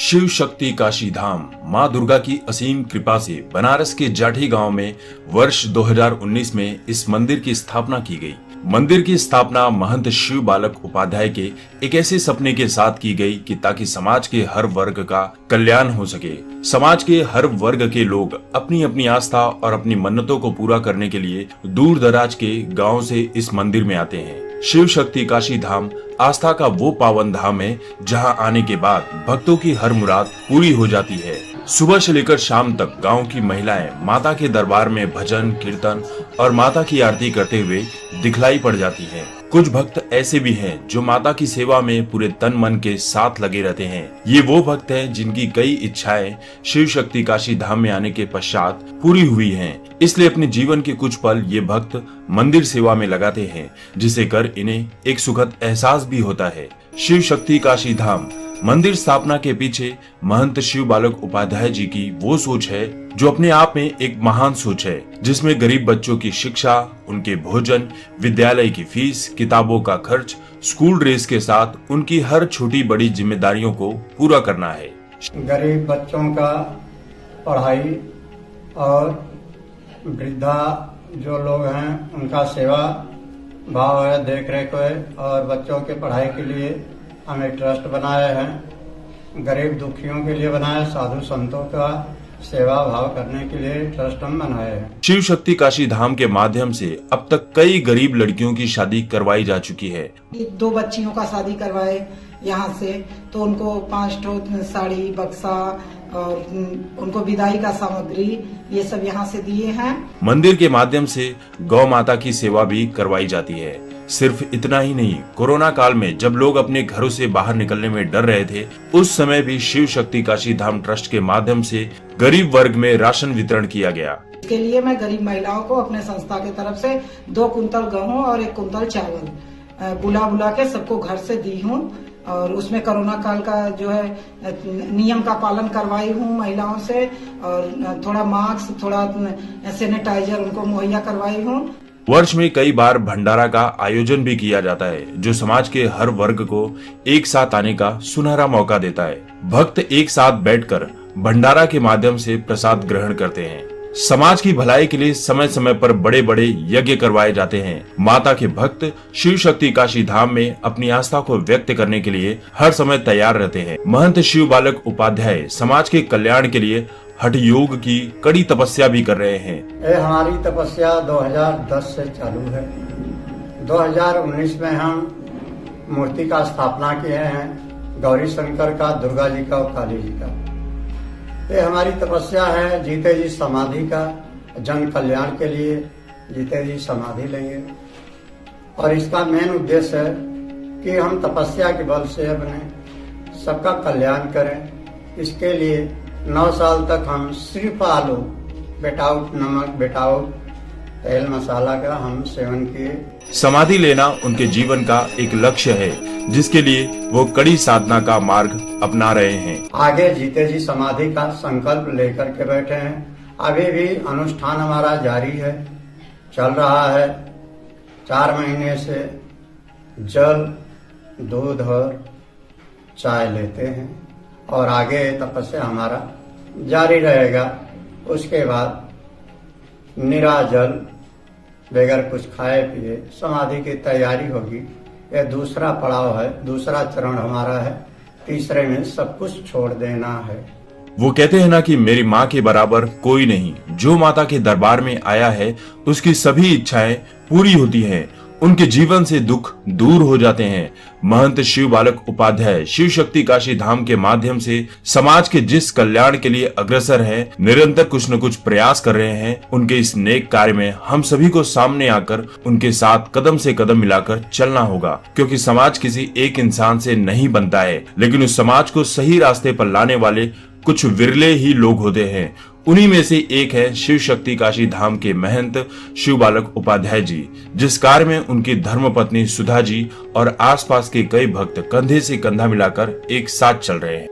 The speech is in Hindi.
शिव शक्ति काशी धाम मां दुर्गा की असीम कृपा से बनारस के जाठी गांव में वर्ष 2019 में इस मंदिर की स्थापना की गई। मंदिर की स्थापना महंत शिव बालक उपाध्याय के एक ऐसे सपने के साथ की गई कि ताकि समाज के हर वर्ग का कल्याण हो सके। समाज के हर वर्ग के लोग अपनी अपनी आस्था और अपनी मन्नतों को पूरा करने के लिए दूर दराज के गांव से इस मंदिर में आते हैं। शिव शक्ति काशी धाम आस्था का वो पावन धाम है जहां आने के बाद भक्तों की हर मुराद पूरी हो जाती है। सुबह से लेकर शाम तक गांव की महिलाएं माता के दरबार में भजन कीर्तन और माता की आरती करते हुए दिखलाई पड़ जाती हैं। कुछ भक्त ऐसे भी हैं जो माता की सेवा में पूरे तन मन के साथ लगे रहते हैं। ये वो भक्त हैं जिनकी कई इच्छाएं शिव शक्ति काशी धाम में आने के पश्चात पूरी हुई हैं। इसलिए अपने जीवन के कुछ पल ये भक्त मंदिर सेवा में लगाते हैं, जिसे कर इन्हें एक सुखद एहसास भी होता है। शिव शक्ति काशी धाम मंदिर स्थापना के पीछे महंत शिव बालक उपाध्याय जी की वो सोच है जो अपने आप में एक महान सोच है, जिसमें गरीब बच्चों की शिक्षा, उनके भोजन, विद्यालय की फीस, किताबों का खर्च, स्कूल ड्रेस के साथ उनकी हर छोटी बड़ी जिम्मेदारियों को पूरा करना है। गरीब बच्चों का पढ़ाई और वृद्धा जो लोग हैं उनका सेवा भाव है, देख रेख है। और बच्चों के पढ़ाई के लिए हम एक ट्रस्ट बनाए हैं। गरीब दुखियों के लिए बनाए, साधु संतों का सेवा भाव करने के लिए ट्रस्ट हम बनाए हैं। शिव शक्ति काशी धाम के माध्यम से अब तक कई गरीब लड़कियों की शादी करवाई जा चुकी है। 2 बच्चियों का शादी करवाए यहाँ से, तो उनको 5 ठो साड़ी, बक्सा और उनको विदाई का सामग्री ये सब यहाँ से दिए हैं। मंदिर के माध्यम से गौ माता की सेवा भी करवाई जाती है। सिर्फ इतना ही नहीं, कोरोना काल में जब लोग अपने घरों से बाहर निकलने में डर रहे थे, उस समय भी शिव शक्ति काशी धाम ट्रस्ट के माध्यम से गरीब वर्ग में राशन वितरण किया गया। इसके लिए मैं गरीब महिलाओं को अपने संस्था की तरफ से 2 कुंतल गेहूं और 1 कुंतल चावल बुला के सबको घर से दी हूँ। और उसमें कोरोना काल का जो है नियम का पालन करवाई हूँ महिलाओं से, और थोड़ा मास्क, थोड़ा सैनिटाइजर उनको मुहैया करवाई हूँ। वर्ष में कई बार भंडारा का आयोजन भी किया जाता है, जो समाज के हर वर्ग को एक साथ आने का सुनहरा मौका देता है। भक्त एक साथ बैठकर भंडारा के माध्यम से प्रसाद ग्रहण करते हैं। समाज की भलाई के लिए समय समय पर बड़े बड़े यज्ञ करवाए जाते हैं। माता के भक्त शिव शक्ति काशी धाम में अपनी आस्था को व्यक्त करने के लिए हर समय तैयार रहते हैं। महंत शिव बालक उपाध्याय समाज के कल्याण के लिए हठ योग की कड़ी तपस्या भी कर रहे हैं। ये हमारी तपस्या 2010 से चालू है। 2019 में हम मूर्ति का स्थापना किए हैं, गौरी शंकर का, दुर्गा जी का और काली जी का। ये हमारी तपस्या है जीते जी समाधि का, जन कल्याण के लिए जीते जी समाधि लेंगे। और इसका मेन उद्देश्य है कि हम तपस्या के बल से अपने सबका कल्याण करें। इसके लिए 9 साल तक हम सिर्फ आलू, विदाउट नमक, विदाउट तेल मसाला का हम सेवन किए। समाधि लेना उनके जीवन का एक लक्ष्य है, जिसके लिए वो कड़ी साधना का मार्ग अपना रहे हैं। आगे जीते जी समाधि का संकल्प लेकर के बैठे हैं। अभी भी अनुष्ठान हमारा जारी है, चल रहा है। 4 महीने से जल, दूध और चाय लेते हैं और आगे तपस्या हमारा जारी रहेगा। उसके बाद निराजल बगैर कुछ खाए पिए समाधि की तैयारी होगी। यह दूसरा पड़ाव है, दूसरा चरण हमारा है। तीसरे में सब कुछ छोड़ देना है। वो कहते हैं ना कि मेरी माँ के बराबर कोई नहीं। जो माता के दरबार में आया है उसकी सभी इच्छाएं पूरी होती हैं, उनके जीवन से दुख दूर हो जाते हैं। महंत शिव बालक उपाध्याय शिव शक्ति काशी धाम के माध्यम से समाज के जिस कल्याण के लिए अग्रसर हैं, निरंतर कुछ न कुछ प्रयास कर रहे हैं। उनके इस नेक कार्य में हम सभी को सामने आकर उनके साथ कदम से कदम मिलाकर चलना होगा, क्योंकि समाज किसी एक इंसान से नहीं बनता है, लेकिन उस समाज को सही रास्ते पर लाने वाले कुछ विरले ही लोग होते हैं। उन्हीं में से एक है शिव शक्ति काशी धाम के महंत शिव बालक उपाध्याय जी, जिस कार्य में उनकी धर्मपत्नी सुधा जी और आसपास के कई भक्त कंधे से कंधा मिलाकर एक साथ चल रहे हैं।